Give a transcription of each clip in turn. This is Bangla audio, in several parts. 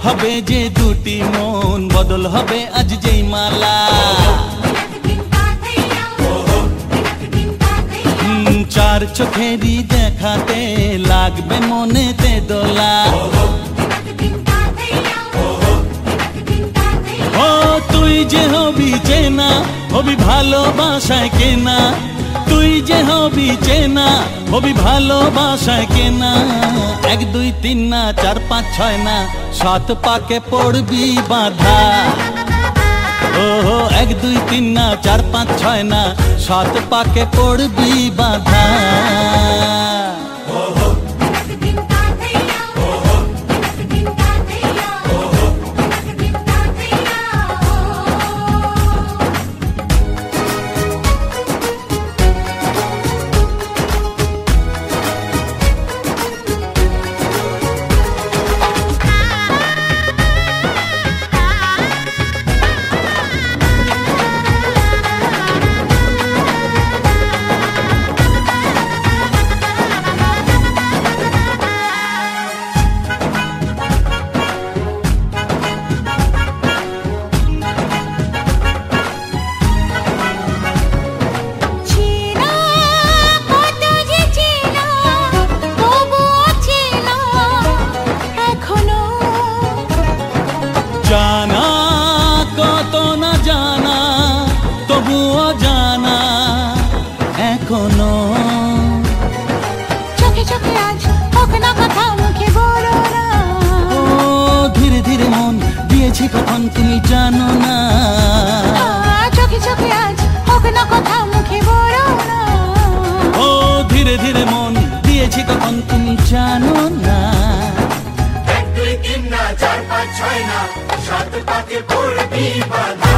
হবে যে দুটি মন বদল হবে আজ যেই মালা চার চোখেরই দেখাতে লাগবে মনেতে দোলা ও তুই যে হবি চেনা হবি ভালোবাসায় কেনা তুই যে হবি চেনা হবি ভালোবাসায় কেনা এক দুই তিন না চার পাঁচ ছয় না সাত পাকে পড়বি বাঁধা ও এক দুই তিন না চার পাঁচ ছয় না সাত পাকে পড়বি বাঁধা জানা কত না জানা তবুও জানা এখনো চোখে চোখে আজ হোক না কথা মুখে বলো না ও ধীরে ধীরে মন দিয়েছি কখন তুমি জানো না চোখে চোখে আজ হোক না কথা মুখে বলো না ও ধীরে ধীরে মন দিয়েছি কখন তুমি জানো না এক দুই তিন না চার পাঁচ ছয় না সাত পাকে পড়বি বাঁধা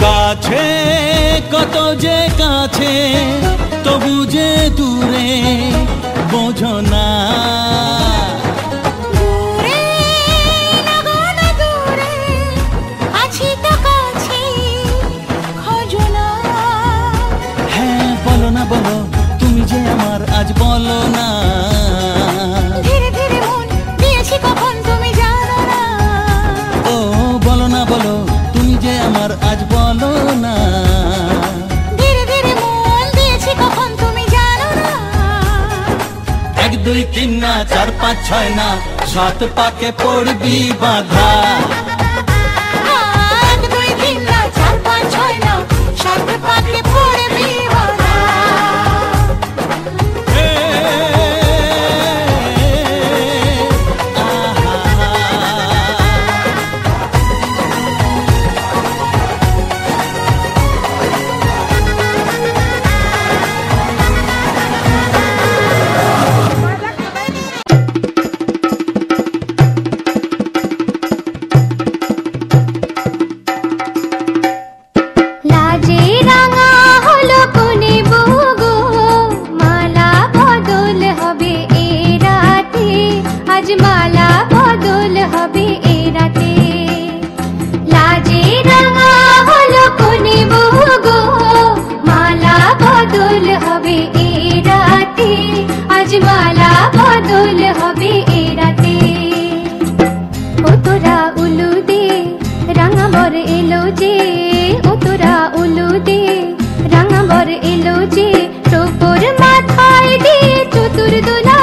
কাছে কত যে কাছে তবু যে দূরে বোঝো না দূরে লাগো না দূরে আছি তো কাছে খোঁজো না হ্যাঁ বলো না বলো তুমি যে আমার আজ বলো না ধীরে ধীরে মন দিয়েছি কখন তুমি জানো না ও বলো না বলো তুমি যে আমার আজ বলো না ধীরে ধীরে মন দিয়েছি কখন তুমি জানো না এক দুই তিন না চার পাঁচ ছয় না সাত পাকে পড়বি বাঁধা এক দুই তিন না চার পাঁচ ছয় না সাত পাকে পড়বি বাঁধা দোল হবে এ রাতে। ও তোরা উলু দে রাঙা বর এলো যে, ও তোরা উলু দে রাঙা বর এলো যে, টোপর মাথায় দিয়ে চতুর দোলা